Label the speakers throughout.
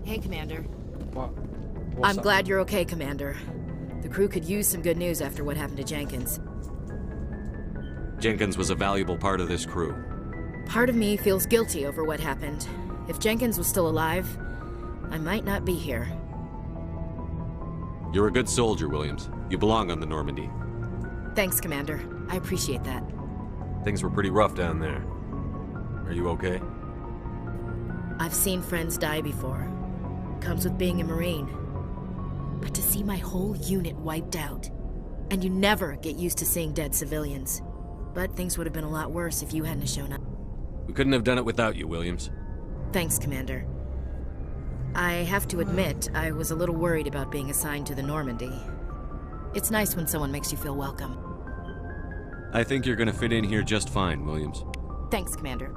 Speaker 1: Hey, Commander.
Speaker 2: What's
Speaker 1: I'm
Speaker 2: up?
Speaker 1: glad you're okay, Commander. The crew could use some good news after what happened to Jenkins.
Speaker 3: Jenkins was a valuable part of this crew.
Speaker 1: Part of me feels guilty over what happened. If Jenkins was still alive, I might not be here.
Speaker 3: You're a good soldier, Williams. You belong on the Normandy.
Speaker 1: Thanks, Commander. I appreciate that.
Speaker 4: Things were pretty rough down there. Are you okay?
Speaker 1: I've seen friends die before. Comes with being a Marine. But to see my whole unit wiped out, and you never get used to seeing dead civilians. But things would have been a lot worse if you hadn't shown up.
Speaker 3: We couldn't have done it without you, Williams.
Speaker 1: Thanks, Commander. I have to admit, I was a little worried about being assigned to the Normandy. It's nice when someone makes you feel welcome.
Speaker 3: I think you're gonna fit in here just fine, Williams.
Speaker 1: Thanks, Commander.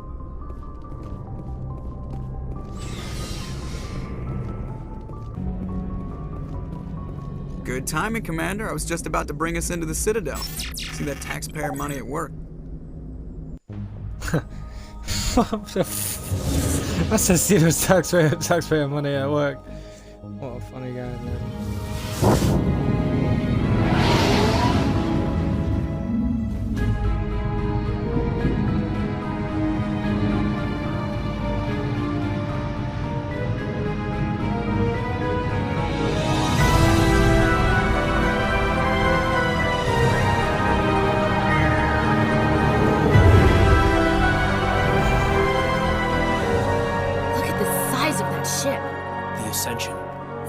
Speaker 5: Good timing, Commander. I was just about to bring us into the Citadel. See that taxpayer money at work.
Speaker 2: That's a serious taxpayer money at work. What a funny guy, man.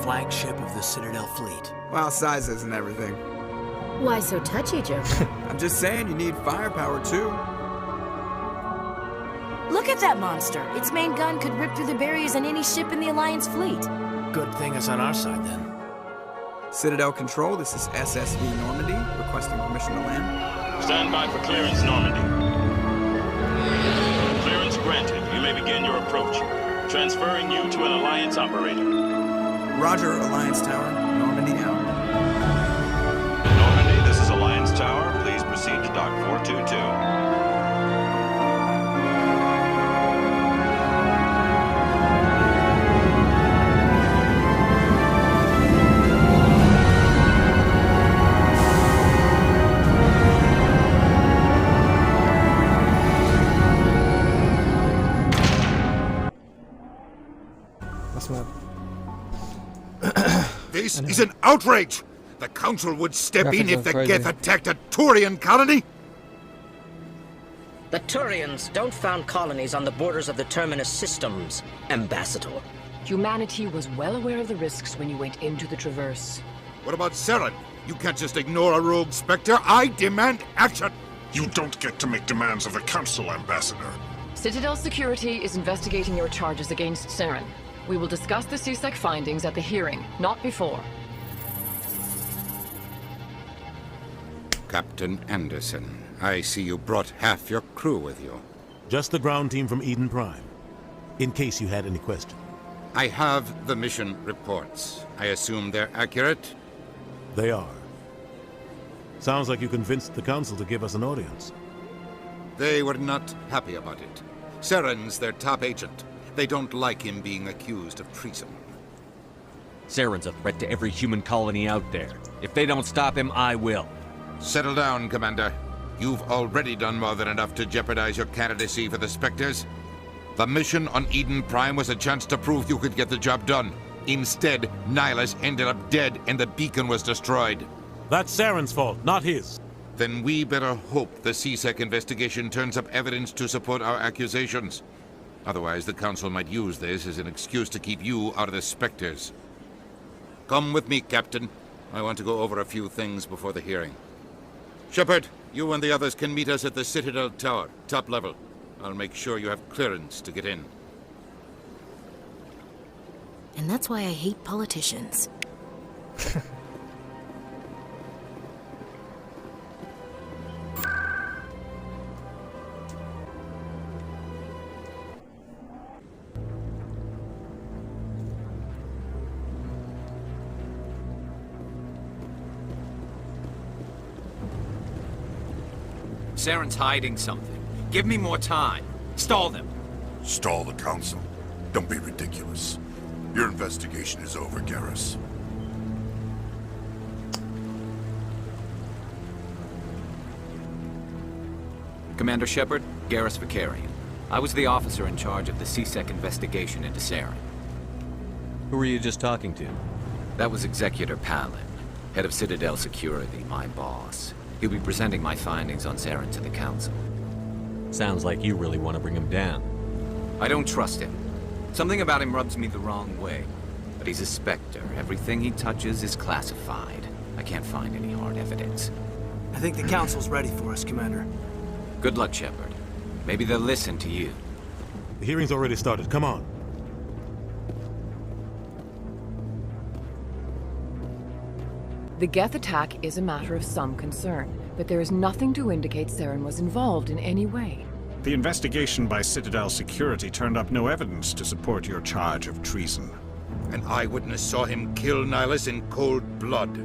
Speaker 6: Flagship of the Citadel fleet.
Speaker 5: Well, size isn't everything.
Speaker 1: Why so touchy, Joe?
Speaker 5: I'm just saying you need firepower too.
Speaker 1: Look at that monster! Its main gun could rip through the barriers in any ship in the Alliance fleet.
Speaker 6: Good thing it's on our side then.
Speaker 5: Citadel Control, this is SSV Normandy, requesting permission to land.
Speaker 7: Stand by for clearance, Normandy. Clearance granted. You may begin your approach. Transferring you to an Alliance operator.
Speaker 5: Roger, Alliance Tower. Normandy out.
Speaker 7: Normandy, this is Alliance Tower. Please proceed to Dock 422.
Speaker 2: That's mad.
Speaker 8: This is an outrage! The Council would step in
Speaker 2: Graphics
Speaker 8: if
Speaker 2: are
Speaker 8: the
Speaker 2: crazy.
Speaker 8: Geth attacked a Turian colony?
Speaker 9: The Turians don't found colonies on the borders of the Terminus systems, Ambassador.
Speaker 10: Humanity was well aware of the risks when you went into the Traverse.
Speaker 8: What about Saren? You can't just ignore a rogue Spectre. I demand action!
Speaker 11: You don't get to make demands of the Council, Ambassador.
Speaker 10: Citadel Security is investigating your charges against Saren. We will discuss the CSEC findings at the hearing, not before.
Speaker 8: Captain Anderson, I see you brought half your crew with you.
Speaker 12: Just the ground team from Eden Prime, in case you had any questions.
Speaker 8: I have the mission reports. I assume they're accurate?
Speaker 12: They are. Sounds like you convinced the Council to give us an audience.
Speaker 8: They were not happy about it. Saren's their top agent. They don't like him being accused of treason.
Speaker 3: Saren's a threat to every human colony out there. If they don't stop him, I will.
Speaker 8: Settle down, Commander. You've already done more than enough to jeopardize your candidacy for the Spectres. The mission on Eden Prime was a chance to prove you could get the job done. Instead, Nihilus ended up dead and the beacon was destroyed.
Speaker 12: That's Saren's fault, not his.
Speaker 8: Then we better hope the CSEC investigation turns up evidence to support our accusations. Otherwise, the Council might use this as an excuse to keep you out of the Spectres. Come with me, Captain. I want to go over a few things before the hearing. Shepard, you and the others can meet us at the Citadel Tower, top level. I'll make sure you have clearance to get in.
Speaker 1: And that's why I hate politicians.
Speaker 13: Saren's hiding something. Give me more time. Stall them.
Speaker 11: Stall the Council. Don't be ridiculous. Your investigation is over, Garrus.
Speaker 13: Commander Shepard, Garrus Vicarian. I was the officer in charge of the CSEC investigation into Saren.
Speaker 3: Who were you just talking to?
Speaker 13: That was Executor Palin, head of Citadel Security, my boss. He'll be presenting my findings on Saren to the Council.
Speaker 3: Sounds like you really want to bring him down.
Speaker 13: I don't trust him. Something about him rubs me the wrong way. But he's a Spectre. Everything he touches is classified. I can't find any hard evidence.
Speaker 6: I think the Council's ready for us, Commander.
Speaker 13: Good luck, Shepard. Maybe they'll listen to you.
Speaker 12: The hearing's already started. Come on.
Speaker 10: The Geth attack is a matter of some concern, but there is nothing to indicate Saren was involved in any way.
Speaker 11: The investigation by Citadel Security turned up no evidence to support your charge of treason.
Speaker 8: An eyewitness saw him kill Nihilus in cold blood.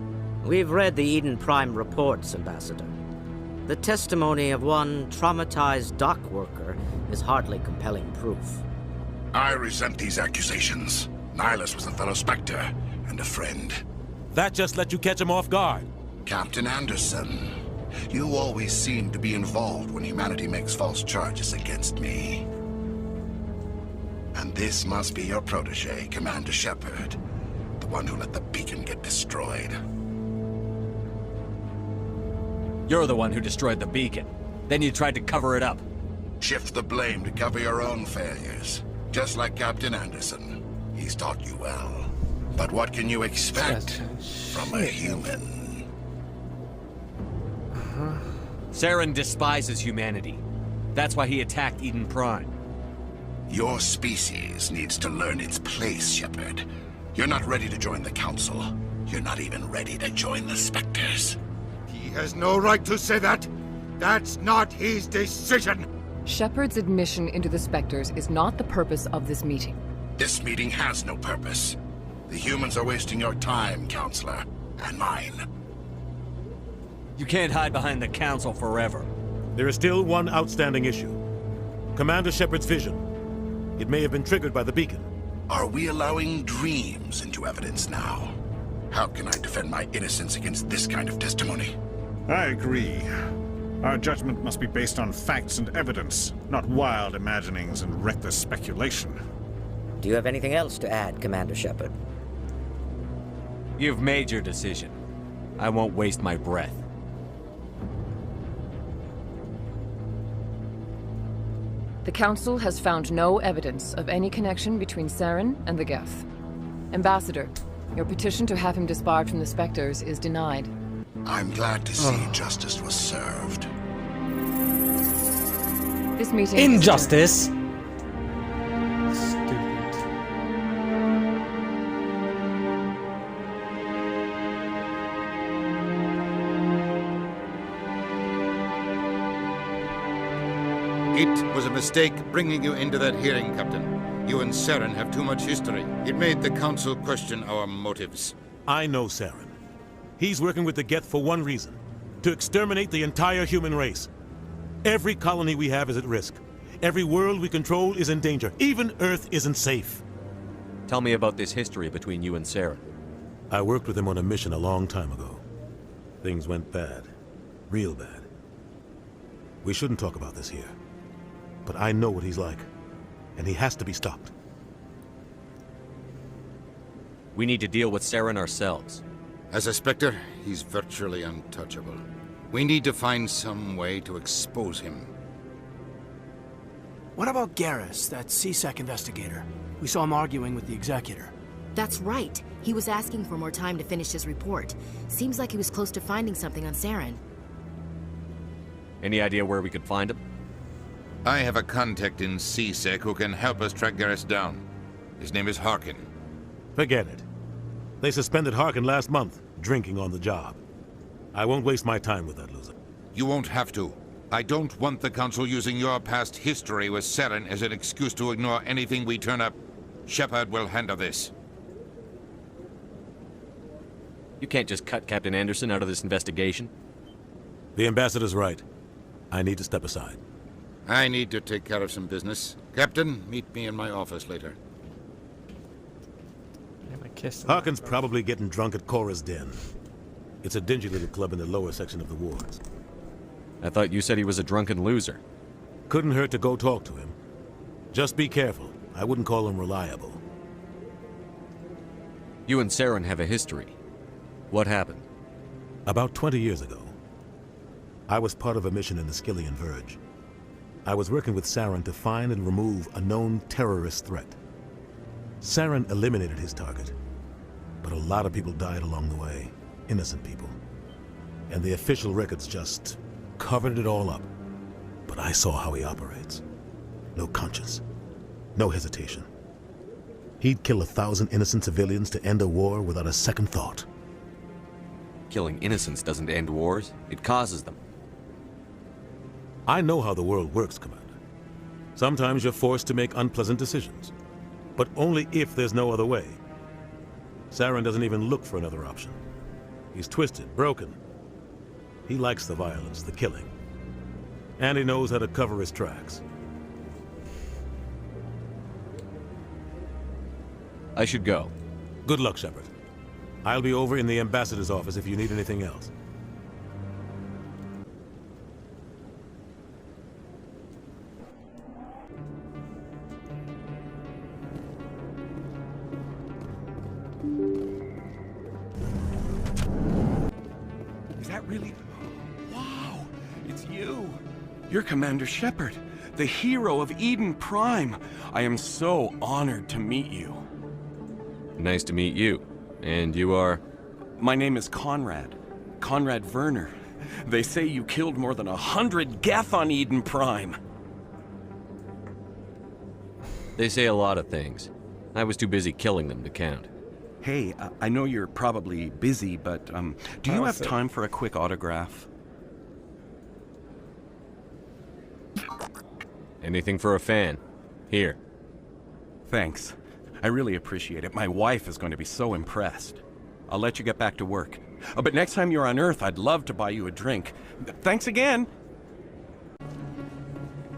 Speaker 9: We've read the Eden Prime reports, Ambassador. The testimony of one traumatized dock worker is hardly compelling proof.
Speaker 11: I resent these accusations. Nihilus was a fellow Spectre and a friend.
Speaker 12: That just let you catch him off guard.
Speaker 11: Captain Anderson, you always seem to be involved when humanity makes false charges against me. And this must be your protege, Commander Shepard, the one who let the beacon get destroyed.
Speaker 3: You're the one who destroyed the beacon. Then you tried to cover it up.
Speaker 11: Shift the blame to cover your own failures. Just like Captain Anderson. He's taught you well. But what can you expect from a human?
Speaker 3: Saren despises humanity. That's why he attacked Eden Prime.
Speaker 11: Your species needs to learn its place, Shepard. You're not ready to join the Council. You're not even ready to join the Spectres.
Speaker 8: He has no right to say that. That's not his decision.
Speaker 10: Shepard's admission into the Spectres is not the purpose of this meeting.
Speaker 11: This meeting has no purpose. The humans are wasting your time, Counselor, and mine.
Speaker 3: You can't hide behind the Council forever.
Speaker 12: There is still one outstanding issue. Commander Shepard's vision. It may have been triggered by the beacon.
Speaker 11: Are we allowing dreams into evidence now? How can I defend my innocence against this kind of testimony?
Speaker 14: I agree. Our judgment must be based on facts and evidence, not wild imaginings and reckless speculation.
Speaker 9: Do you have anything else to add, Commander Shepard?
Speaker 3: You've made your decision. I won't waste my breath.
Speaker 10: The Council has found no evidence of any connection between Saren and the Geth. Ambassador, your petition to have him disbarred from the Spectres is denied.
Speaker 11: I'm glad to see justice was served.
Speaker 10: This meeting
Speaker 2: Injustice?
Speaker 8: It was a mistake bringing you into that hearing, Captain. You and Saren have too much history. It made the Council question our motives.
Speaker 12: I know Saren. He's working with the Geth for one reason. To exterminate the entire human race. Every colony we have is at risk. Every world we control is in danger. Even Earth isn't safe.
Speaker 3: Tell me about this history between you and Saren.
Speaker 12: I worked with him on a mission a long time ago. Things went bad. Real bad. We shouldn't talk about this here. But I know what he's like. And he has to be stopped.
Speaker 3: We need to deal with Saren ourselves.
Speaker 8: As a Spectre, he's virtually untouchable. We need to find some way to expose him.
Speaker 6: What about Garrus, that CSEC investigator? We saw him arguing with the Executor.
Speaker 1: That's right. He was asking for more time to finish his report. Seems like he was close to finding something on Saren.
Speaker 3: Any idea where we could find him?
Speaker 8: I have a contact in CSEC who can help us track Garrus down. His name is Harkin.
Speaker 12: Forget it. They suspended Harkin last month, drinking on the job. I won't waste my time with that loser.
Speaker 8: You won't have to. I don't want the Council using your past history with Saren as an excuse to ignore anything we turn up. Shepard will handle this.
Speaker 3: You can't just cut Captain Anderson out of this investigation.
Speaker 12: The Ambassador's right. I need to step aside.
Speaker 8: I need to take care of some business. Captain, meet me in my office later.
Speaker 2: gonna kiss him.
Speaker 12: Harkin's probably getting drunk at Cora's Den. It's a dingy little club in the lower section of the wards.
Speaker 3: I thought you said he was a drunken loser.
Speaker 12: Couldn't hurt to go talk to him. Just be careful. I wouldn't call him reliable.
Speaker 3: You and Saren have a history. What happened?
Speaker 12: About 20 years ago, I was part of a mission in the Skillian Verge. I was working with Saren to find and remove a known terrorist threat. Saren eliminated his target, but a lot of people died along the way. Innocent people. And the official records just covered it all up. But I saw how he operates. No conscience. No hesitation. He'd kill 1,000 innocent civilians to end a war without a second thought.
Speaker 3: Killing innocents doesn't end wars. It causes them.
Speaker 12: I know how the world works, Commander. Sometimes you're forced to make unpleasant decisions. But only if there's no other way. Saren doesn't even look for another option. He's twisted, broken. He likes the violence, the killing. And he knows how to cover his tracks.
Speaker 3: I should go.
Speaker 12: Good luck, Shepard. I'll be over in the ambassador's office if you need anything else.
Speaker 15: Is that really... Wow! It's you! You're Commander Shepard, the hero of Eden Prime. I am so honored to meet you.
Speaker 3: Nice to meet you. And you are?
Speaker 15: My name is Conrad. Conrad Werner. They say you killed more than 100 Geth on Eden Prime.
Speaker 3: They say a lot of things. I was too busy killing them to count.
Speaker 15: Hey, I know you're probably busy, but do you have time for a quick autograph?
Speaker 3: Anything for a fan. Here.
Speaker 15: Thanks. I really appreciate it. My wife is going to be so impressed. I'll let you get back to work. But next time you're on Earth, I'd love to buy you a drink. Thanks again!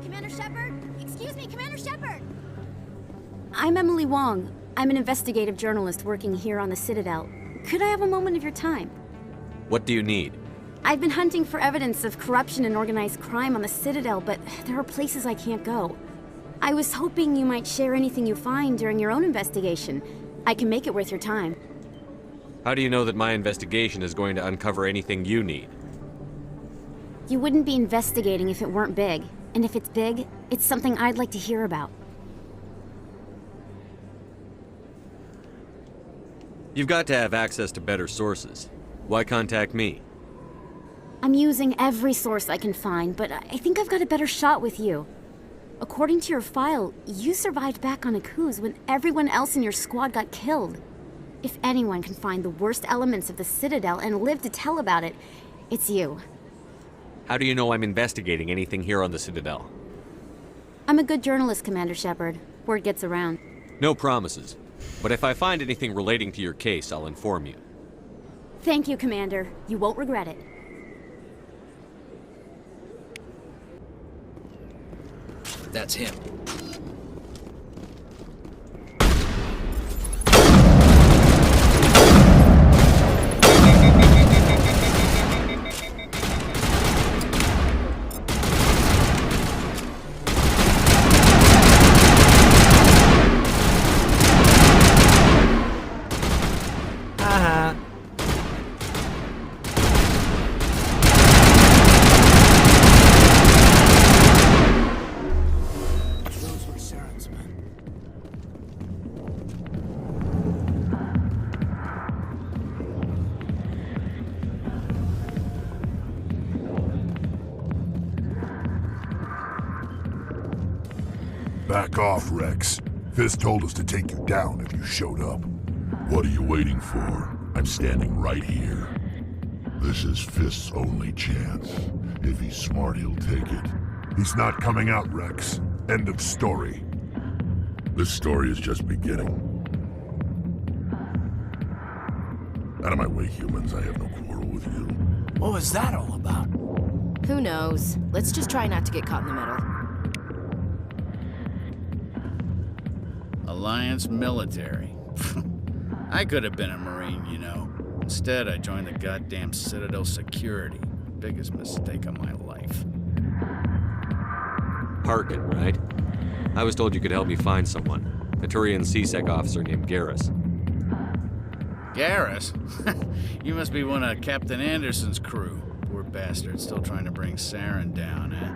Speaker 16: Commander Shepard? Excuse me, Commander Shepard! I'm Emily Wong. I'm an investigative journalist working here on the Citadel. Could I have a moment of your time?
Speaker 3: What do you need?
Speaker 16: I've been hunting for evidence of corruption and organized crime on the Citadel, but there are places I can't go. I was hoping you might share anything you find during your own investigation. I can make it worth your time.
Speaker 3: How do you know that my investigation is going to uncover anything you need?
Speaker 16: You wouldn't be investigating if it weren't big. And if it's big, it's something I'd like to hear about.
Speaker 3: You've got to have access to better sources. Why contact me?
Speaker 16: I'm using every source I can find, but I think I've got a better shot with you. According to your file, you survived back on Akuz when everyone else in your squad got killed. If anyone can find the worst elements of the Citadel and live to tell about it, it's you.
Speaker 3: How do you know I'm investigating anything here on the Citadel?
Speaker 16: I'm a good journalist, Commander Shepard. Word gets around.
Speaker 3: No promises. But if I find anything relating to your case, I'll inform you.
Speaker 16: Thank you, Commander. You won't regret it.
Speaker 17: That's him.
Speaker 18: Back off, Rex. Fisk told us to take you down if you showed up. What are you waiting for? I'm standing right here. This is Fisk's only chance. If he's smart, he'll take it. He's not coming out, Rex. End of story. This story is just beginning. Out of my way, humans. I have no quarrel with you.
Speaker 6: What was that all about?
Speaker 1: Who knows? Let's just try not to get caught in the middle.
Speaker 17: Alliance military.
Speaker 19: I could have been a Marine, you know. Instead, I joined the goddamn Citadel security. Biggest mistake of my life.
Speaker 3: Harkin, right? I was told you could help me find someone. A Turian CSEC officer named Garrus.
Speaker 19: Garrus? You must be one of Captain Anderson's crew. Poor bastard, still trying to bring Saren down, eh?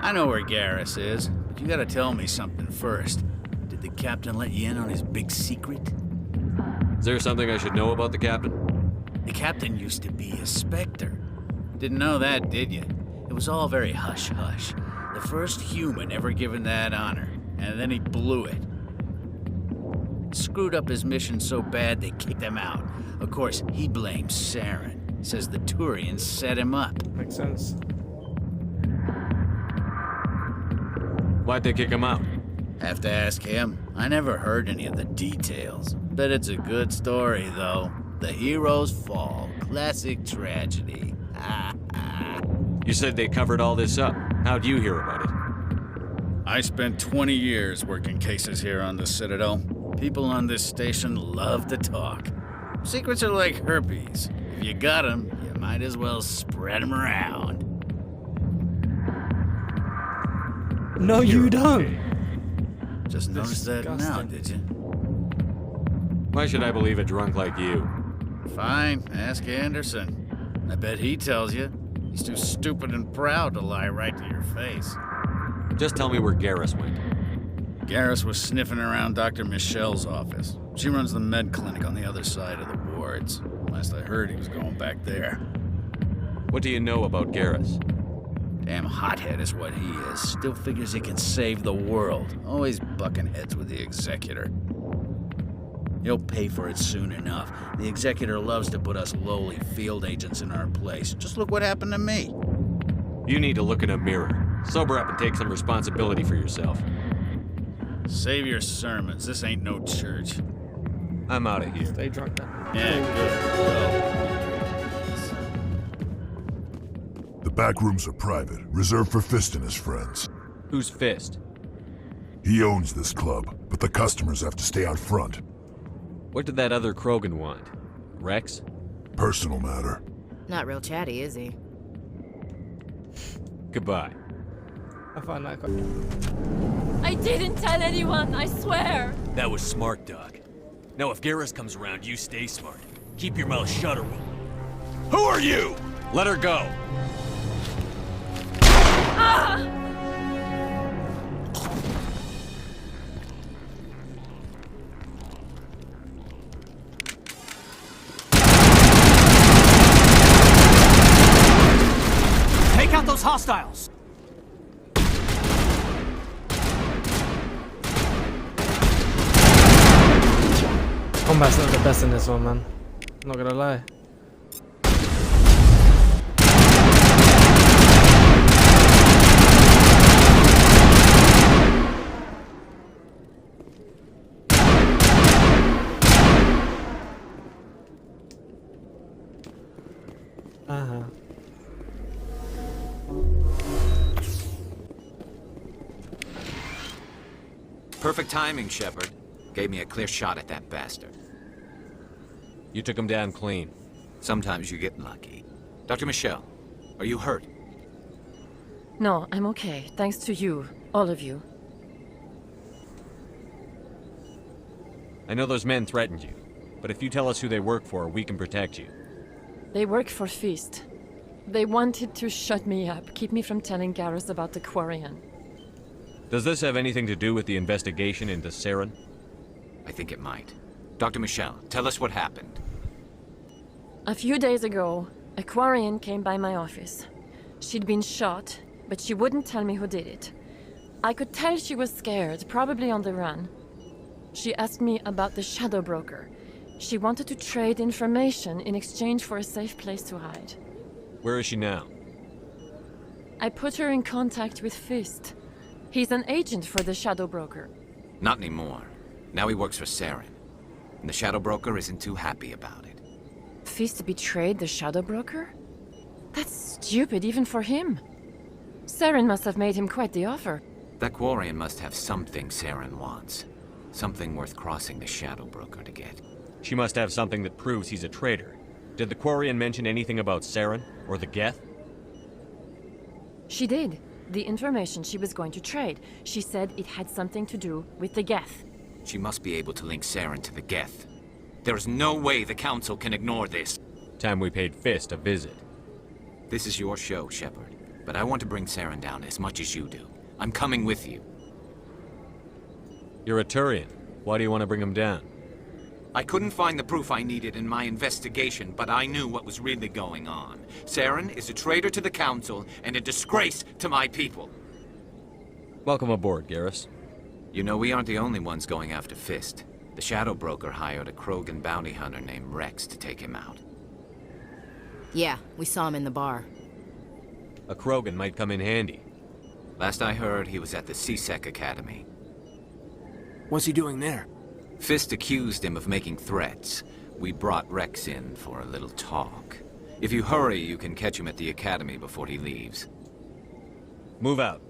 Speaker 19: I know where Garrus is, but you gotta tell me something first. Did the captain let you in on his big secret?
Speaker 3: Is there something I should know about the captain?
Speaker 19: The captain used to be a Spectre. Didn't know that, did you? It was all very hush-hush. The first human ever given that honor, and then he blew it. Screwed up his mission so bad they kicked him out. Of course, he blames Saren. Says the Turians set him up.
Speaker 2: Makes sense.
Speaker 3: Why'd they kick him out?
Speaker 19: Have to ask him. I never heard any of the details. Bet it's a good story, though. The heroes fall. Classic tragedy.
Speaker 3: You said they covered all this up. How'd you hear about it?
Speaker 19: I spent 20 years working cases here on the Citadel. People on this station love to talk. Secrets are like herpes. If you got them, you might as well spread them around.
Speaker 2: No, you don't.
Speaker 19: Just noticed that now, did you?
Speaker 3: Why should I believe a drunk like you?
Speaker 19: Fine, ask Anderson. I bet he tells you. He's too stupid and proud to lie right to your face.
Speaker 3: Just tell me where Garrus went.
Speaker 19: Garrus was sniffing around Dr. Michelle's office. She runs the med clinic on the other side of the wards. Last I heard, he was going back there.
Speaker 3: What do you know about Garrus?
Speaker 19: Damn hothead is what he is. Still figures he can save the world. Always bucking heads with the Executor. He'll pay for it soon enough. The Executor loves to put us lowly field agents in our place. Just look what happened to me.
Speaker 3: You need to look in a mirror. Sober up and take some responsibility for yourself.
Speaker 19: Save your sermons. This ain't no church.
Speaker 3: I'm out of here.
Speaker 2: Stay drunk then.
Speaker 19: Yeah,
Speaker 18: The back rooms are private, reserved for Fist and his friends.
Speaker 3: Who's Fist?
Speaker 18: He owns this club, but the customers have to stay out front.
Speaker 3: What did that other Krogan want? Rex?
Speaker 18: Personal matter.
Speaker 1: Not real chatty, is he?
Speaker 3: Goodbye.
Speaker 2: I find that
Speaker 20: I didn't tell anyone, I swear.
Speaker 3: That was smart, Doc. Now if Garrus comes around, you stay smart. Keep your mouth shut or Who are you? Let her go.
Speaker 20: Ah!
Speaker 6: Take out those hostiles!
Speaker 2: Combat's not the best in this one, man. I'm not gonna lie.
Speaker 13: Perfect timing, Shepard. Gave me a clear shot at that bastard.
Speaker 3: You took him down clean.
Speaker 13: Sometimes you get lucky. Dr. Michelle, are you hurt?
Speaker 10: No, I'm okay. Thanks to you. All of you.
Speaker 3: I know those men threatened you, but if you tell us who they work for, we can protect you.
Speaker 10: They work for Fist. They wanted to shut me up, keep me from telling Garrus about the Quarian.
Speaker 3: Does this have anything to do with the investigation into Saren?
Speaker 13: I think it might. Dr. Michelle, tell us what happened.
Speaker 10: A few days ago, a Quarian came by my office. She'd been shot, but she wouldn't tell me who did it. I could tell she was scared, probably on the run. She asked me about the Shadow Broker. She wanted to trade information in exchange for a safe place to hide.
Speaker 3: Where is she now?
Speaker 10: I put her in contact with Fist. He's an agent for the Shadow Broker.
Speaker 13: Not anymore. Now he works for Saren. And the Shadow Broker isn't too happy about it.
Speaker 10: Fist betrayed the Shadow Broker? That's stupid even for him. Saren must have made him quite the offer.
Speaker 13: That Quarian must have something Saren wants. Something worth crossing the Shadow Broker to get.
Speaker 3: She must have something that proves he's a traitor. Did the Quarian mention anything about Saren or the Geth?
Speaker 10: She did. The information she was going to trade. She said it had something to do with the Geth.
Speaker 13: She must be able to link Saren to the Geth. There is no way the Council can ignore this.
Speaker 3: Time we paid Fist a visit.
Speaker 13: This is your show, Shepard. But I want to bring Saren down as much as you do. I'm coming with you.
Speaker 3: You're a Turian. Why do you want to bring him down?
Speaker 13: I couldn't find the proof I needed in my investigation, but I knew what was really going on. Saren is a traitor to the Council and a disgrace to my people.
Speaker 3: Welcome aboard, Garrus.
Speaker 13: You know, we aren't the only ones going after Fist. The Shadow Broker hired a Krogan bounty hunter named Rex to take him out.
Speaker 1: Yeah, we saw him in the bar.
Speaker 3: A Krogan might come in handy.
Speaker 13: Last I heard, he was at the C-Sec Academy.
Speaker 6: What's he doing there?
Speaker 13: Fist accused him of making threats. We brought Rex in for a little talk. If you hurry, you can catch him at the Academy before he leaves.
Speaker 3: Move out.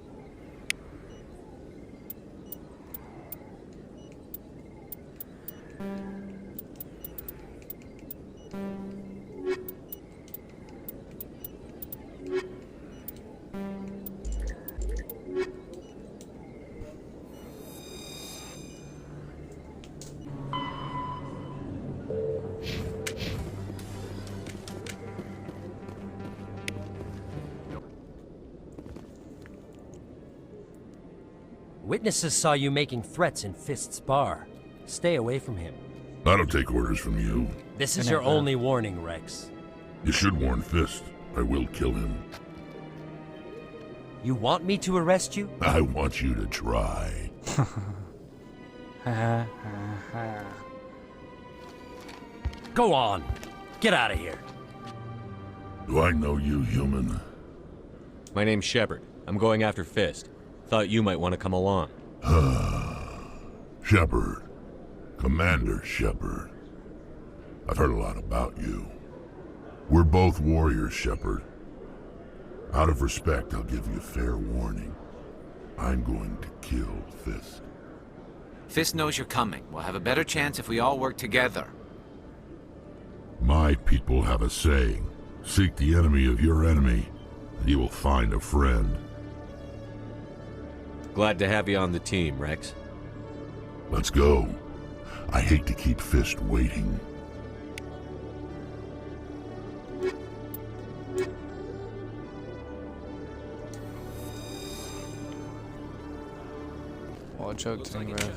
Speaker 21: Witnesses saw you making threats in Fist's bar. Stay away from him.
Speaker 18: I don't take orders from you.
Speaker 21: This is your only warning, Rex.
Speaker 18: You should warn Fist. I will kill him.
Speaker 21: You want me to arrest you?
Speaker 18: I want you to try.
Speaker 21: Go on. Get out of here.
Speaker 18: Do I know you, human?
Speaker 3: My name's Shepard. I'm going after Fist. Thought you might want to come along.
Speaker 18: Shepard. Commander Shepard. I've heard a lot about you. We're both warriors, Shepard. Out of respect, I'll give you a fair warning. I'm going to kill Fist.
Speaker 13: Fist knows you're coming. We'll have a better chance if we all work together.
Speaker 18: My people have a saying. Seek the enemy of your enemy, and you will find a friend.
Speaker 3: Glad to have you on the team, Rex.
Speaker 18: Let's go. I hate to keep Fist waiting.
Speaker 2: Oh, joke to me, bro.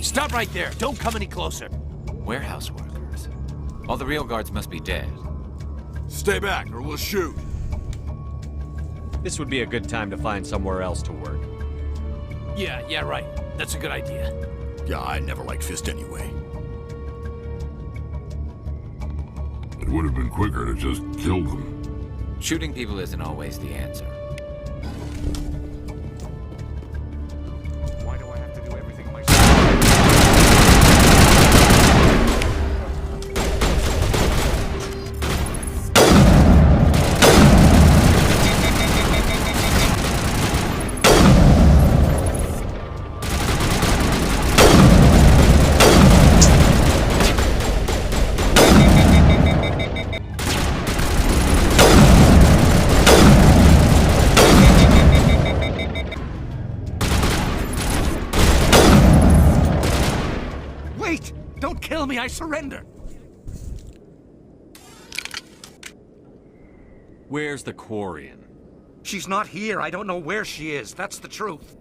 Speaker 6: Stop right there. Don't come any closer.
Speaker 13: Warehouse workers. All the real guards must be dead.
Speaker 15: Stay back, or we'll shoot.
Speaker 3: This would be a good time to find somewhere else to work.
Speaker 6: Yeah, right. That's a good idea.
Speaker 18: Yeah, I never liked Fist anyway. It would have been quicker to just kill them.
Speaker 13: Shooting people isn't always the answer.
Speaker 15: Why do I have to do everything myself?
Speaker 6: me, I surrender.
Speaker 3: Where's the Quarian?
Speaker 4: She's not here. I don't know where she is. That's the truth.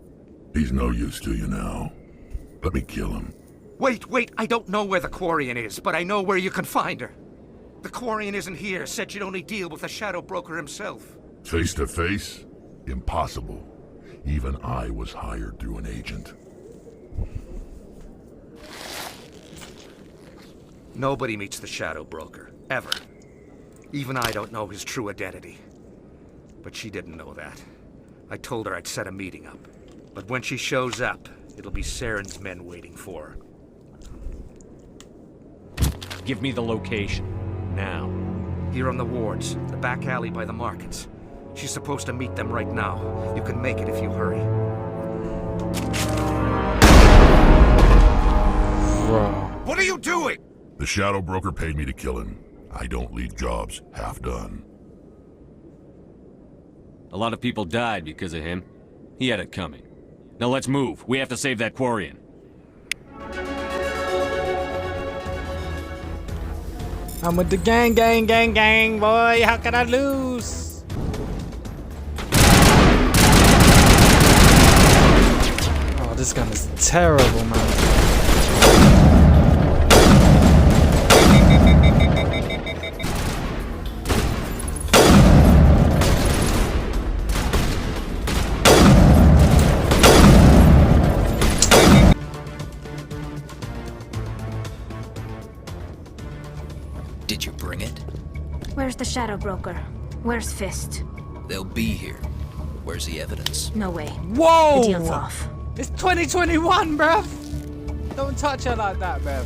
Speaker 18: He's no use to you now. Let me kill him.
Speaker 4: Wait. I don't know where the Quarian is, but I know where you can find her. The Quarian isn't here. Said she'd only deal with the Shadow Broker himself.
Speaker 18: Face to face? Impossible. Even I was hired through an agent.
Speaker 4: Nobody meets the Shadow Broker. Ever. Even I don't know his true identity. But she didn't know that. I told her I'd set a meeting up. But when she shows up, it'll be Saren's men waiting for her.
Speaker 3: Give me the location. Now.
Speaker 4: Here on the wards, the back alley by the markets. She's supposed to meet them right now. You can make it if you hurry. What are you doing?
Speaker 18: The Shadow Broker paid me to kill him. I don't leave jobs half done.
Speaker 3: A lot of people died because of him. He had it coming. Now let's move. We have to save that Quarian.
Speaker 2: I'm with the gang, boy. How can I lose? Oh, this gun is terrible, man.
Speaker 17: Did you bring it?
Speaker 16: Where's the Shadow Broker? Where's Fist?
Speaker 17: They'll be here. Where's the evidence?
Speaker 16: No way.
Speaker 2: Whoa!
Speaker 16: The deal's off.
Speaker 2: It's 2021, bruv! Don't touch her like that, bruv.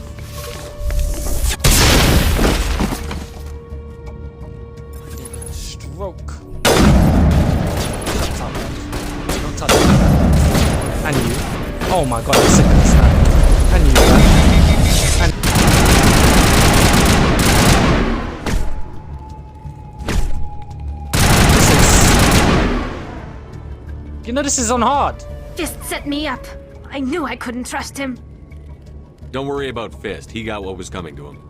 Speaker 2: Stroke. Don't touch her. And you. Oh my god, I'm sick of this now. And you, bruv. And you know this is on hard.
Speaker 16: Fist set me up. I knew I couldn't trust him.
Speaker 3: Don't worry about Fist. He got what was coming to him.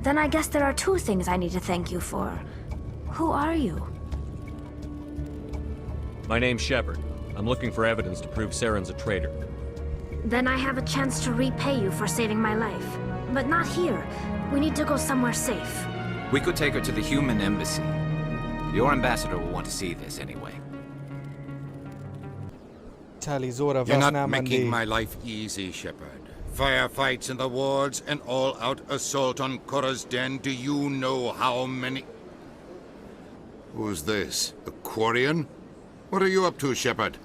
Speaker 16: Then I guess there are two things I need to thank you for. Who are you?
Speaker 3: My name's Shepard. I'm looking for evidence to prove Saren's a traitor.
Speaker 16: Then I have a chance to repay you for saving my life. But not here. We need to go somewhere safe.
Speaker 13: We could take her to the human embassy. Your ambassador will want to see this anyway.
Speaker 8: You're not making my life easy, Shepard. Firefights in the wards, an all-out assault on Korra's den. Do you know how many... Who's this? A Quarian? What are you up to, Shepard?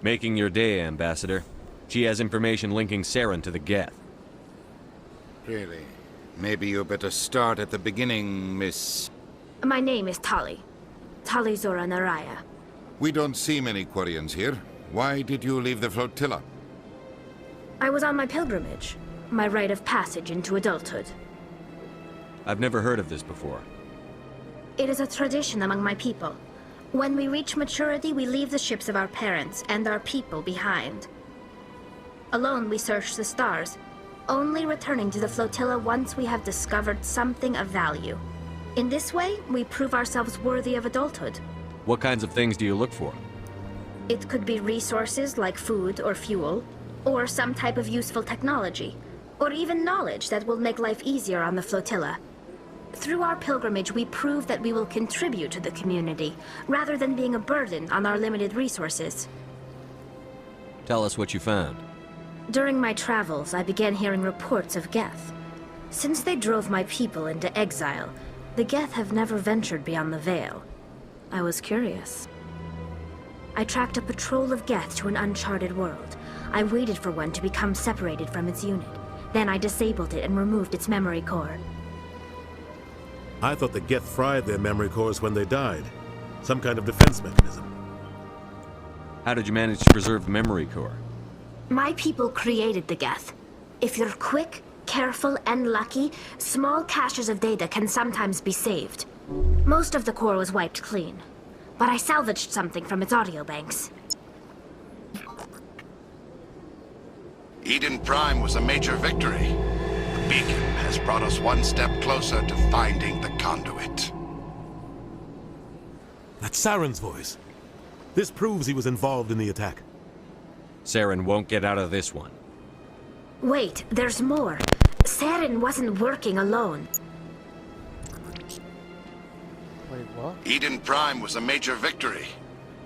Speaker 3: Making your day, Ambassador. She has information linking Saren to the Geth.
Speaker 8: Really? Maybe you better start at the beginning, Miss...
Speaker 16: My name is Tali. Tali Zora Naraya.
Speaker 8: We don't see many Quarians here. Why did you leave the flotilla?
Speaker 16: I was on my pilgrimage. My rite of passage into adulthood.
Speaker 3: I've never heard of this before.
Speaker 16: It is a tradition among my people. When we reach maturity, we leave the ships of our parents and our people behind. Alone, we search the stars, only returning to the flotilla once we have discovered something of value. In this way, we prove ourselves worthy of adulthood.
Speaker 3: What kinds of things do you look for?
Speaker 16: It could be resources like food or fuel, or some type of useful technology, or even knowledge that will make life easier on the flotilla. Through our pilgrimage, we prove that we will contribute to the community, rather than being a burden on our limited resources.
Speaker 3: Tell us what you found.
Speaker 16: During my travels, I began hearing reports of Geth. Since they drove my people into exile, the Geth have never ventured beyond the Veil. I was curious. I tracked a patrol of Geth to an uncharted world. I waited for one to become separated from its unit. Then I disabled it and removed its memory core.
Speaker 12: I thought the Geth fried their memory cores when they died. Some kind of defense mechanism.
Speaker 3: How did you manage to preserve the memory core?
Speaker 16: My people created the Geth. If you're quick, careful, and lucky, small caches of data can sometimes be saved. Most of the core was wiped clean, but I salvaged something from its audio banks.
Speaker 11: Eden Prime was a major victory. beacon has brought us one step closer to finding the conduit.
Speaker 12: That's Saren's voice. This proves he was involved in the attack.
Speaker 3: Saren won't get out of this one.
Speaker 5: Wait, there's more. Saren wasn't working alone.
Speaker 2: Wait, what?
Speaker 11: Eden Prime was a major victory.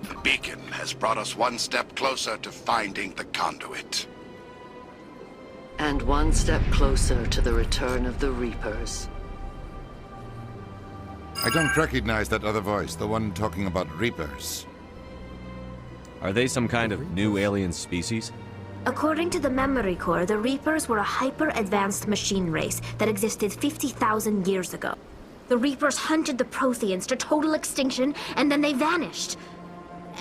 Speaker 11: The beacon has brought us one step closer to finding the conduit.
Speaker 22: And one step closer to the return of the Reapers.
Speaker 8: I don't recognize that other voice, the one talking about Reapers.
Speaker 3: Are they some kind of new alien species?
Speaker 5: According to the Memory Core, the Reapers were a hyper-advanced machine race that existed 50,000 years ago. The Reapers hunted the Protheans to total extinction, and then they vanished.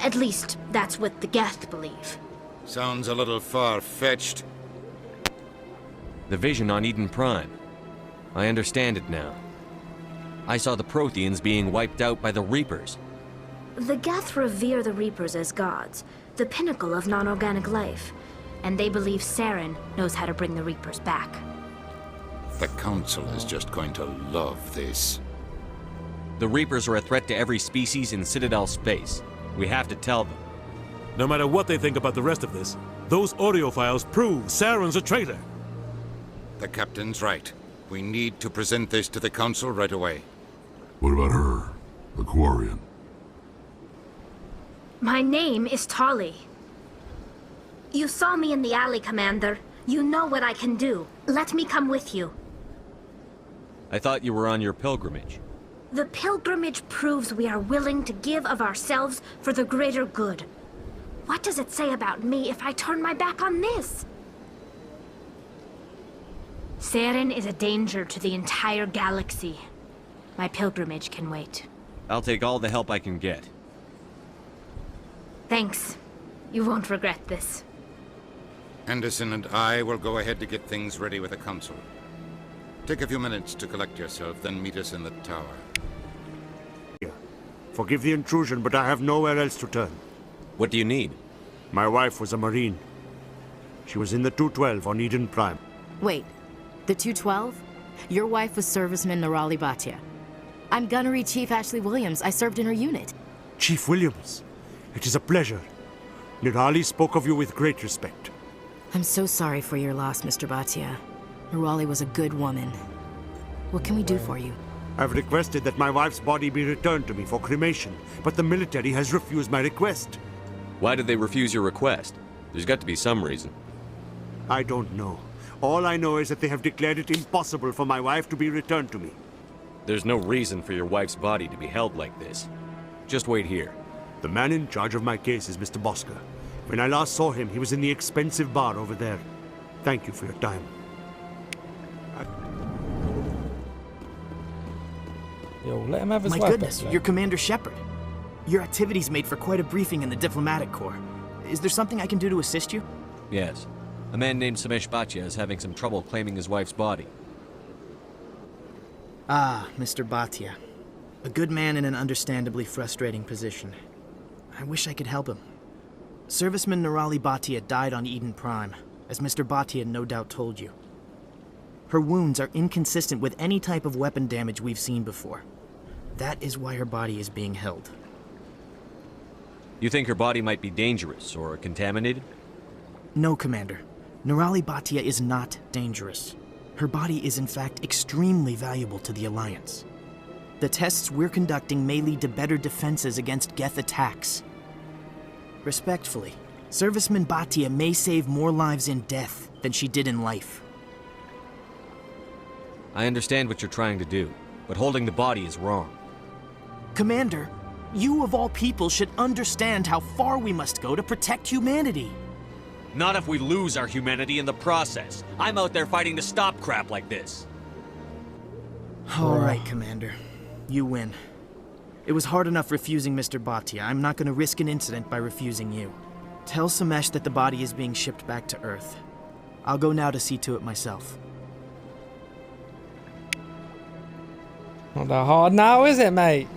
Speaker 5: At least, that's what the Geth believe.
Speaker 8: Sounds a little far-fetched.
Speaker 3: The vision on Eden Prime. I understand it now. I saw the Protheans being wiped out by the Reapers.
Speaker 5: The Geth revere the Reapers as gods, the pinnacle of non-organic life. And they believe Saren knows how to bring the Reapers back.
Speaker 8: The Council is just going to love this.
Speaker 3: The Reapers are a threat to every species in Citadel space. We have to tell them.
Speaker 12: No matter what they think about the rest of this, those audio files prove Saren's a traitor.
Speaker 8: The Captain's right. We need to present this to the Council right away.
Speaker 18: What about her? The Quarian?
Speaker 5: My name is Tali. You saw me in the alley, Commander. You know what I can do. Let me come with you.
Speaker 3: I thought you were on your pilgrimage.
Speaker 5: The pilgrimage proves we are willing to give of ourselves for the greater good. What does it say about me if I turn my back on this? Saren is a danger to the entire galaxy. My pilgrimage can wait.
Speaker 3: I'll take all the help I can get.
Speaker 5: Thanks. You won't regret this.
Speaker 8: Anderson and I will go ahead to get things ready with the Council. Take a few minutes to collect yourself, then meet us in the tower.
Speaker 6: Forgive the intrusion, but I have nowhere else to turn.
Speaker 3: What do you need?
Speaker 6: My wife was a Marine. She was in the 212 on Eden Prime.
Speaker 1: Wait, the 212? Your wife was serviceman Nirali Bhatia. I'm Gunnery Chief Ashley Williams. I served in her unit.
Speaker 6: Chief Williams, it is a pleasure. Nirali spoke of you with great respect.
Speaker 1: I'm so sorry for your loss, Mr. Bhatia. Nirali was a good woman. What can we do for you?
Speaker 6: I've requested that my wife's body be returned to me for cremation, but the military has refused my request.
Speaker 3: Why did they refuse your request? There's got to be some reason.
Speaker 6: I don't know. All I know is that they have declared it impossible for my wife to be returned to me.
Speaker 3: There's no reason for your wife's body to be held like this. Just wait here.
Speaker 6: The man in charge of my case is Mr. Bosker. When I last saw him, he was in the expensive bar over there. Thank you for your time.
Speaker 2: Yo, let him have his
Speaker 23: My
Speaker 2: wife
Speaker 23: goodness,
Speaker 2: back,
Speaker 23: you're Commander Shepard. Your activities made for quite a briefing in the Diplomatic Corps. Is there something I can do to assist you?
Speaker 3: Yes. A man named Samesh Bhatia is having some trouble claiming his wife's body.
Speaker 23: Ah, Mr. Bhatia. A good man in an understandably frustrating position. I wish I could help him. Serviceman Nirali Bhatia died on Eden Prime, as Mr. Bhatia no doubt told you. Her wounds are inconsistent with any type of weapon damage we've seen before. That is why her body is being held.
Speaker 3: You think her body might be dangerous or contaminated?
Speaker 23: No, Commander. Nirali Bhatia is not dangerous. Her body is in fact extremely valuable to the Alliance. The tests we're conducting may lead to better defenses against Geth attacks. Respectfully, Serviceman Bhatia may save more lives in death than she did in life.
Speaker 3: I understand what you're trying to do, but holding the body is wrong.
Speaker 23: Commander, you of all people should understand how far we must go to protect humanity.
Speaker 3: Not if we lose our humanity in the process. I'm out there fighting to stop crap like this.
Speaker 23: All right, Commander. You win. It was hard enough refusing Mr. Bhatia. I'm not going to risk an incident by refusing you. Tell Samesh that the body is being shipped back to Earth. I'll go now to see to it myself.
Speaker 2: Not that hard now, is it, mate?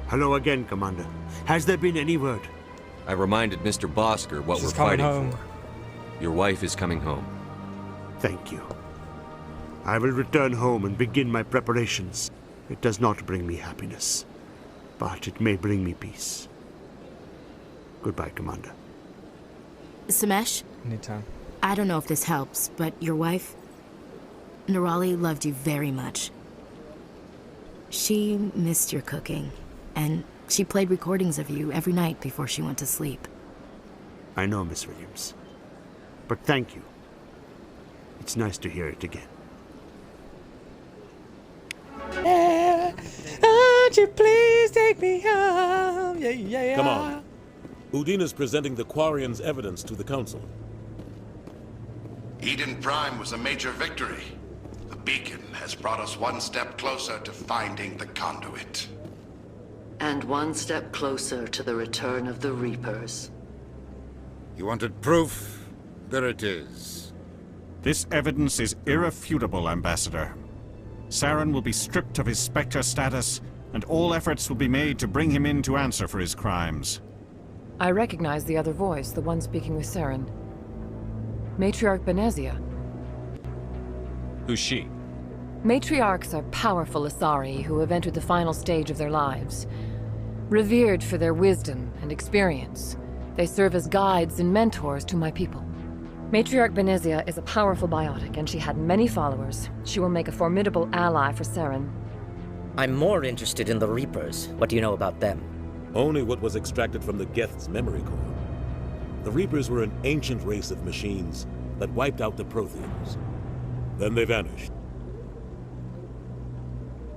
Speaker 6: Hello again, Commander. Has there been any word?
Speaker 3: I reminded Mr. Bosker what
Speaker 2: She's
Speaker 3: we're
Speaker 2: coming
Speaker 3: fighting
Speaker 2: home.
Speaker 3: for. Your wife is coming home.
Speaker 6: Thank you. I will return home and begin my preparations. It does not bring me happiness, but it may bring me peace. Goodbye, Commander.
Speaker 1: Samesh?
Speaker 2: Anytime.
Speaker 1: I don't know if this helps, but your wife, Nerali, loved you very much. She missed your cooking, and she played recordings of you every night before she went to sleep.
Speaker 6: I know, Miss Williams. But thank you. It's nice to hear it again.
Speaker 2: Yeah, won't you please take me home? Yeah, yeah, yeah.
Speaker 12: Come on. Udina's presenting the Quarians' evidence to the Council.
Speaker 11: Eden Prime was a major victory. The beacon has brought us one step closer to finding the conduit.
Speaker 22: And one step closer to the return of the Reapers.
Speaker 8: You wanted proof? There it is.
Speaker 7: This evidence is irrefutable, Ambassador. Saren will be stripped of his Spectre status, and all efforts will be made to bring him in to answer for his crimes.
Speaker 10: I recognize the other voice, the one speaking with Saren. Matriarch Benezia.
Speaker 3: Who's she?
Speaker 10: Matriarchs are powerful Asari who have entered the final stage of their lives. Revered for their wisdom and experience, they serve as guides and mentors to my people. Matriarch Benezia is a powerful biotic, and she had many followers. She will make a formidable ally for Saren.
Speaker 9: I'm more interested in the Reapers. What do you know about them?
Speaker 12: Only what was extracted from the Geth's memory core. The Reapers were an ancient race of machines that wiped out the Protheans. Then they vanished.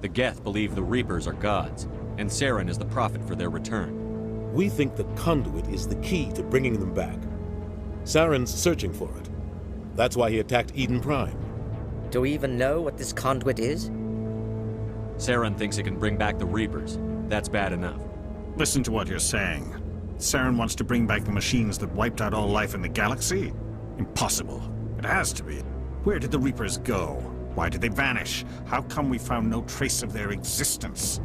Speaker 3: The Geth believe the Reapers are gods, and Saren is the prophet for their return.
Speaker 12: We think the conduit is the key to bringing them back. Saren's searching for it. That's why he attacked Eden Prime.
Speaker 9: Do we even know what this conduit is?
Speaker 3: Saren thinks it can bring back the Reapers. That's bad enough.
Speaker 7: Listen to what you're saying. Saren wants to bring back the machines that wiped out all life in the galaxy? Impossible. It has to be. Where did the Reapers go? Why did they vanish? How come we found no trace of their existence?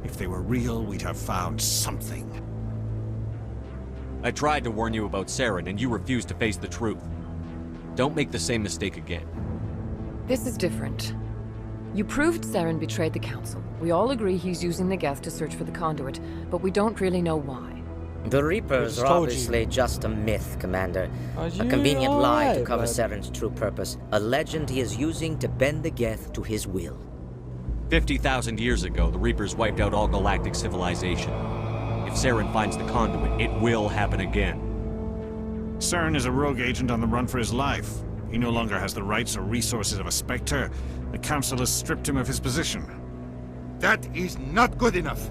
Speaker 7: If they were real, we'd have found something.
Speaker 3: I tried to warn you about Saren, and you refused to face the truth. Don't make the same mistake again.
Speaker 10: This is different. You proved Saren betrayed the Council. We all agree he's using the Geth to search for the conduit, but we don't really know why.
Speaker 9: The Reapers are obviously just a myth, Commander. A convenient lie to cover Saren's true purpose. A legend he is using to bend the Geth to his will.
Speaker 3: 50,000 years ago, the Reapers wiped out all galactic civilization. If Saren finds the conduit, it will happen again.
Speaker 7: Saren is a rogue agent on the run for his life. He no longer has the rights or resources of a Spectre. The Council has stripped him of his position.
Speaker 8: That is not good enough.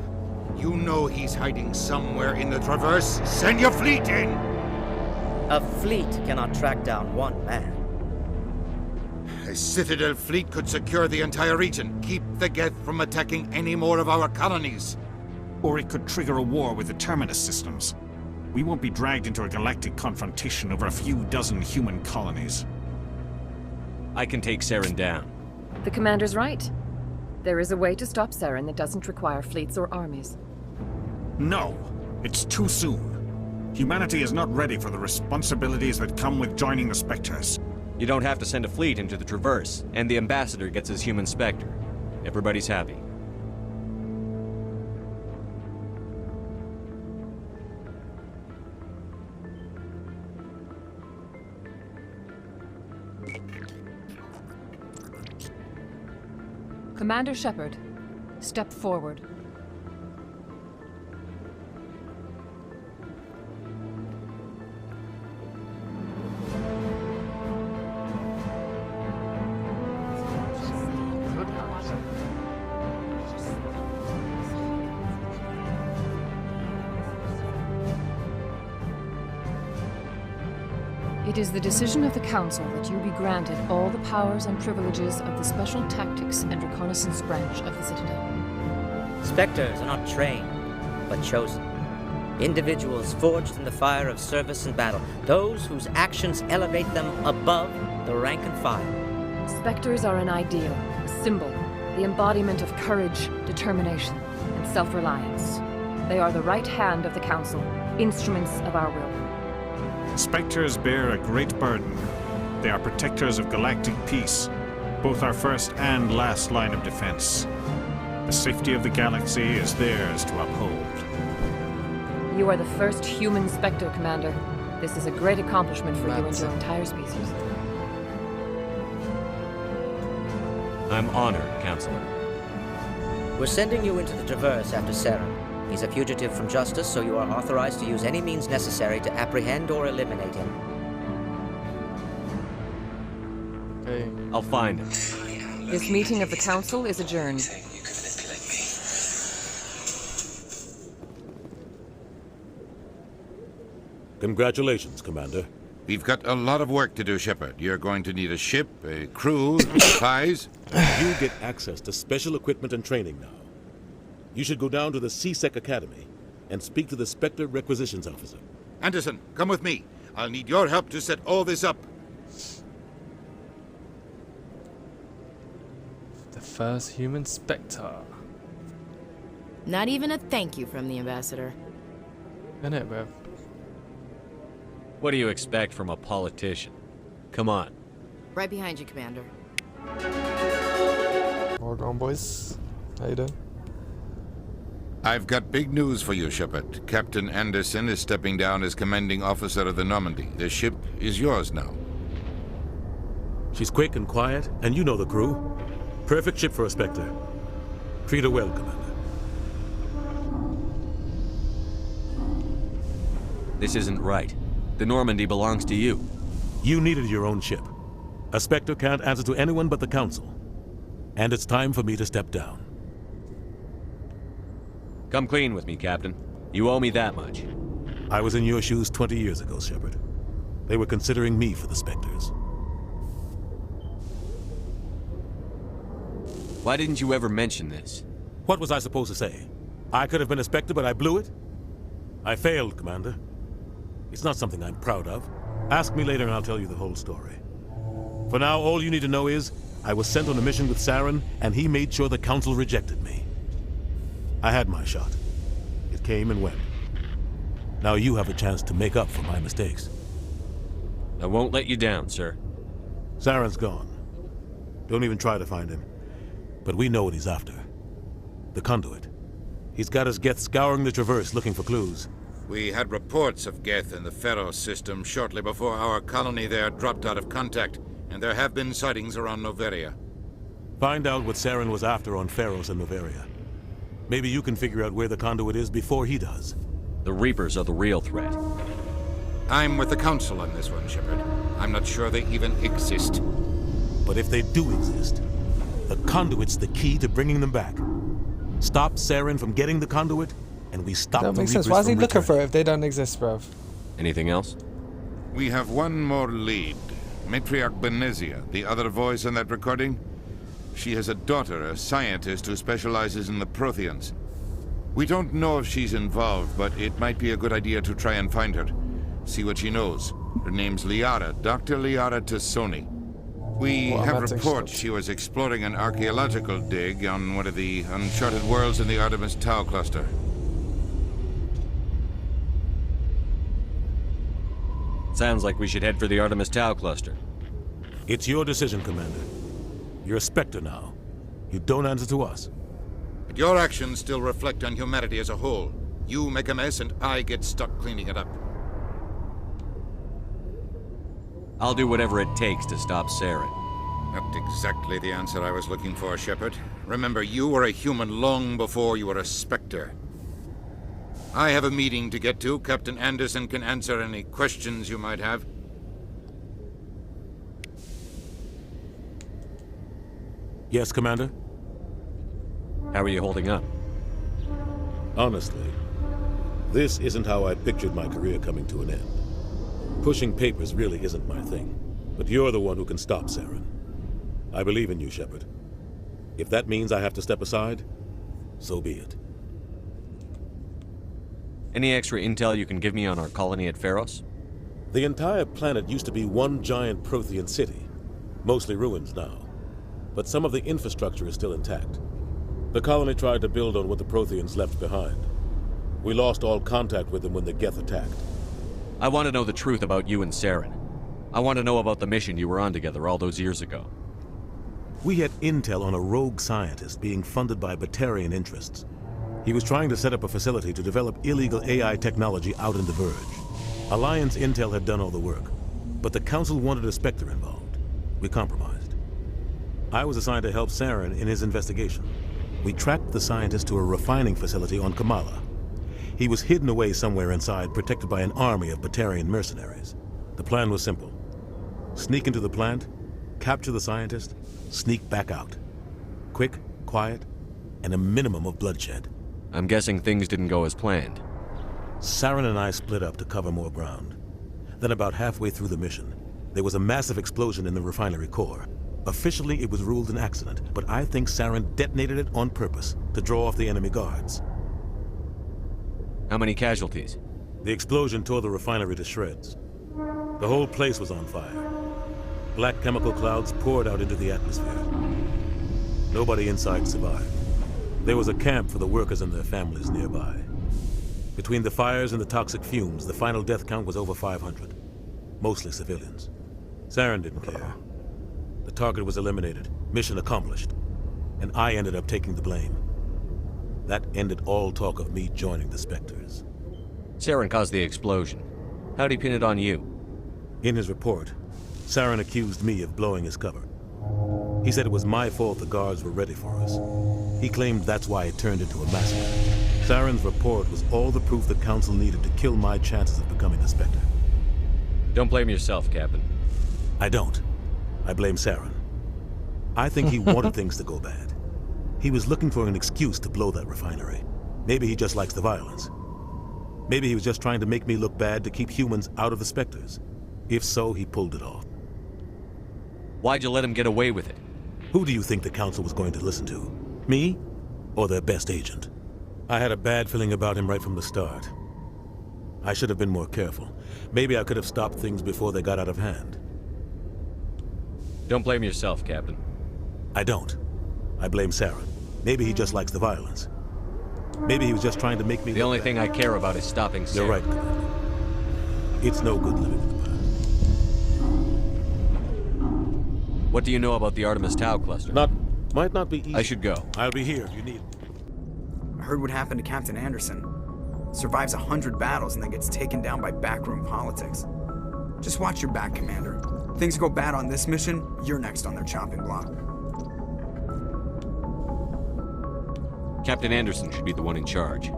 Speaker 8: You know he's hiding somewhere in the Traverse. Send your fleet in!
Speaker 9: A fleet cannot track down one man.
Speaker 8: A Citadel fleet could secure the entire region, keep the Geth from attacking any more of our colonies.
Speaker 7: Or it could trigger a war with the Terminus systems. We won't be dragged into a galactic confrontation over a few dozen human colonies.
Speaker 3: I can take Saren down.
Speaker 10: The Commander's right. There is a way to stop Saren that doesn't require fleets or armies.
Speaker 7: No, it's too soon. Humanity is not ready for the responsibilities that come with joining the Spectres.
Speaker 3: You don't have to send a fleet into the Traverse, and the Ambassador gets his human Spectre. Everybody's happy.
Speaker 10: Commander Shepard, step forward. It is the decision of the Council that you be granted all the powers and privileges of the Special Tactics and Reconnaissance Branch of the Citadel.
Speaker 9: Spectres are not trained, but chosen. Individuals forged in the fire of service and battle. Those whose actions elevate them above the rank and file.
Speaker 10: Spectres are an ideal, a symbol, the embodiment of courage, determination, and self-reliance. They are the right hand of the Council, instruments of our will.
Speaker 7: Spectres bear a great burden. They are protectors of galactic peace, both our first and last line of defense. The safety of the galaxy is theirs to uphold.
Speaker 10: You are the first human Spectre, Commander. This is a great accomplishment for you and your entire species.
Speaker 3: I'm honored, Counselor.
Speaker 9: We're sending you into the Traverse after Saren. He's a fugitive from justice, so you are authorized to use any means necessary to apprehend or eliminate him.
Speaker 2: Okay.
Speaker 3: I'll find him.
Speaker 10: This meeting of the Council is adjourned.
Speaker 18: Congratulations, Commander.
Speaker 8: We've got a lot of work to do, Shepard. You're going to need a ship, a crew, supplies.
Speaker 12: You get access to special equipment and training now. You should go down to the C-Sec Academy and speak to the Spectre Requisitions Officer.
Speaker 8: Anderson, come with me. I'll need your help to set all this up.
Speaker 2: The first human Spectre.
Speaker 1: Not even a thank you from the Ambassador.
Speaker 2: Innit, bruv?
Speaker 3: What do you expect from a politician? Come on.
Speaker 1: Right behind you, Commander.
Speaker 2: Well done, boys. How you doing?
Speaker 8: I've got big news for you, Shepard. Captain Anderson is stepping down as commanding officer of the Normandy. The ship is yours now.
Speaker 12: She's quick and quiet, and you know the crew. Perfect ship for a Spectre. Treat her well, Commander.
Speaker 3: This isn't right. The Normandy belongs to you.
Speaker 12: You needed your own ship. A Spectre can't answer to anyone but the Council. And it's time for me to step down.
Speaker 3: Come clean with me, Captain. You owe me that much.
Speaker 12: I was in your shoes 20 years ago, Shepard. They were considering me for the Spectres.
Speaker 3: Why didn't you ever mention this?
Speaker 12: What was I supposed to say? I could have been a Spectre, but I blew it? I failed, Commander. It's not something I'm proud of. Ask me later and I'll tell you the whole story. For now, all you need to know is, I was sent on a mission with Saren, and he made sure the Council rejected me. I had my shot. It came and went. Now you have a chance to make up for my mistakes.
Speaker 3: I won't let you down, sir.
Speaker 12: Saren's gone. Don't even try to find him. But we know what he's after. The conduit. He's got his Geth scouring the Traverse looking for clues.
Speaker 8: We had reports of Geth in the Pharos system shortly before our colony there dropped out of contact, and there have been sightings around Noveria.
Speaker 12: Find out what Saren was after on Pharos and Noveria. Maybe you can figure out where the conduit is before he does.
Speaker 3: The Reapers are the real threat.
Speaker 8: I'm with the Council on this one, Shepard. I'm not sure they even exist.
Speaker 12: But if they do exist, the conduit's the key to bringing them back. Stop Saren from getting the conduit, and we stop the
Speaker 2: That makes
Speaker 12: Reapers
Speaker 2: sense. Why is he
Speaker 12: from
Speaker 2: looking
Speaker 12: returning.
Speaker 2: for it if they don't exist, bruv?
Speaker 3: Anything else?
Speaker 8: We have one more lead. Matriarch Benezia, the other voice in that recording. She has a daughter, a scientist who specializes in the Protheans. We don't know if she's involved, but it might be a good idea to try and find her. See what she knows. Her name's Liara, Dr. Liara Tassoni. We have reports she was exploring an archaeological dig on one of the uncharted worlds in the Artemis Tau cluster.
Speaker 3: Sounds like we should head for the Artemis Tau cluster.
Speaker 12: It's your decision, Commander. You're a Spectre now. You don't answer to us.
Speaker 8: But your actions still reflect on humanity as a whole. You make a mess and I get stuck cleaning it up.
Speaker 3: I'll do whatever it takes to stop Saren.
Speaker 8: Not exactly the answer I was looking for, Shepard. Remember, you were a human long before you were a Spectre. I have a meeting to get to. Captain Anderson can answer any questions you might have.
Speaker 12: Yes, Commander?
Speaker 3: How are you holding up?
Speaker 12: Honestly, this isn't how I pictured my career coming to an end. Pushing papers really isn't my thing, but you're the one who can stop Saren. I believe in you, Shepard. If that means I have to step aside, so be it.
Speaker 3: Any extra intel you can give me on our colony at Pharos?
Speaker 12: The entire planet used to be one giant Prothean city, mostly ruins now. But some of the infrastructure is still intact. The colony tried to build on what the Protheans left behind. We lost all contact with them when the Geth attacked.
Speaker 3: I want to know the truth about you and Saren. I want to know about the mission you were on together all those years ago.
Speaker 12: We had intel on a rogue scientist being funded by Batarian interests. He was trying to set up a facility to develop illegal AI technology out in the Verge. Alliance intel had done all the work, but the Council wanted a Spectre involved. We compromised. I was assigned to help Saren in his investigation. We tracked the scientist to a refining facility on Kamala. He was hidden away somewhere inside, protected by an army of Batarian mercenaries. The plan was simple. Sneak into the plant, capture the scientist, sneak back out. Quick, quiet, and a minimum of bloodshed.
Speaker 3: I'm guessing things didn't go as planned.
Speaker 12: Saren and I split up to cover more ground. Then about halfway through the mission, there was a massive explosion in the refinery core. Officially, it was ruled an accident, but I think Saren detonated it on purpose to draw off the enemy guards.
Speaker 3: How many casualties?
Speaker 12: The explosion tore the refinery to shreds. The whole place was on fire. Black chemical clouds poured out into the atmosphere. Nobody inside survived. There was a camp for the workers and their families nearby. Between the fires and the toxic fumes, the final death count was over 500. Mostly civilians. Saren didn't care. The target was eliminated, mission accomplished, and I ended up taking the blame. That ended all talk of me joining the Spectres.
Speaker 3: Saren caused the explosion. How'd he pin it on you?
Speaker 12: In his report, Saren accused me of blowing his cover. He said it was my fault the guards were ready for us. He claimed that's why it turned into a massacre. Saren's report was all the proof the Council needed to kill my chances of becoming a Spectre.
Speaker 3: Don't blame yourself, Captain.
Speaker 12: I don't. I blame Saren. I think he wanted things to go bad. He was looking for an excuse to blow that refinery. Maybe he just likes the violence. Maybe he was just trying to make me look bad to keep humans out of the Spectres. If so, he pulled it off.
Speaker 3: Why'd you let him get away with it?
Speaker 12: Who do you think the Council was going to listen to? Me? Or their best agent? I had a bad feeling about him right from the start. I should have been more careful. Maybe I could have stopped things before they got out of hand.
Speaker 3: Don't blame yourself, Captain.
Speaker 12: I don't. I blame Saren. Maybe he just likes the violence. Maybe he was just trying to make me
Speaker 3: The only thing I care about is stopping Saren.
Speaker 12: You're right, Commander. It's no good living in the past.
Speaker 3: What do you know about the Artemis Tau cluster?
Speaker 12: Might not be easy.
Speaker 3: I should go.
Speaker 12: I'll be here if you need me.
Speaker 14: I heard what happened to Captain Anderson. Survives 100 battles and then gets taken down by backroom politics. Just watch your back, Commander. Things go bad on this mission, you're next on their chopping block.
Speaker 3: Captain Anderson should be the one in charge.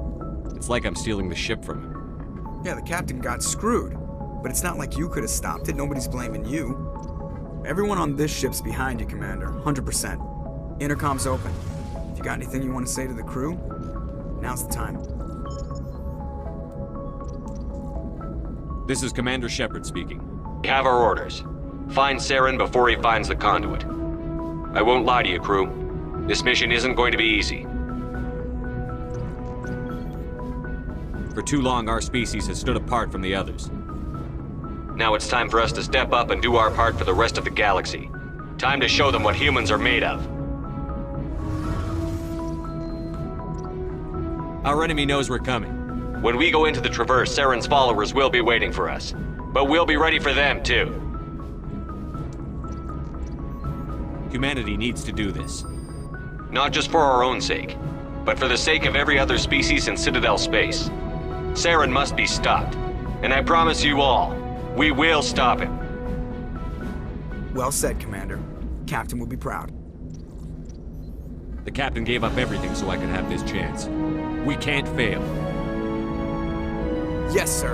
Speaker 3: It's like I'm stealing the ship from him.
Speaker 14: Yeah, the captain got screwed. But it's not like you could have stopped it. Nobody's blaming you. Everyone on this ship's behind you, Commander. 100%. Intercom's open. If you got anything you want to say to the crew, now's the time.
Speaker 3: This is Commander Shepard speaking. We have our orders. Find Saren before he finds the conduit. I won't lie to you, crew. This mission isn't going to be easy. For too long, our species has stood apart from the others. Now it's time for us to step up and do our part for the rest of the galaxy. Time to show them what humans are made of. Our enemy knows we're coming. When we go into the Traverse, Saren's followers will be waiting for us. But we'll be ready for them, too. Humanity needs to do this. Not just for our own sake, but for the sake of every other species in Citadel space. Saren must be stopped. And I promise you all, we will stop him.
Speaker 14: Well said, Commander. Captain will be proud.
Speaker 3: The captain gave up everything so I could have this chance. We can't fail.
Speaker 14: Yes, sir.